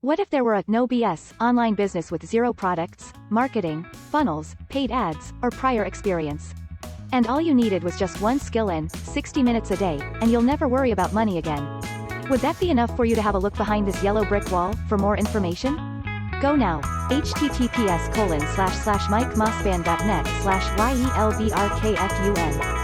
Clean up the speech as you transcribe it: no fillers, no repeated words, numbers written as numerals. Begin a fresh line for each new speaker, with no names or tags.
What if there were a no BS online business with zero products, marketing, funnels, paid ads, or prior experience? And all you needed was just one skill and 60 minutes a day, and you'll never worry about money again. Would that be enough for you to have a look behind this yellow brick wall? For more information, go now. https://mikemosband.net/YELBRKFUN.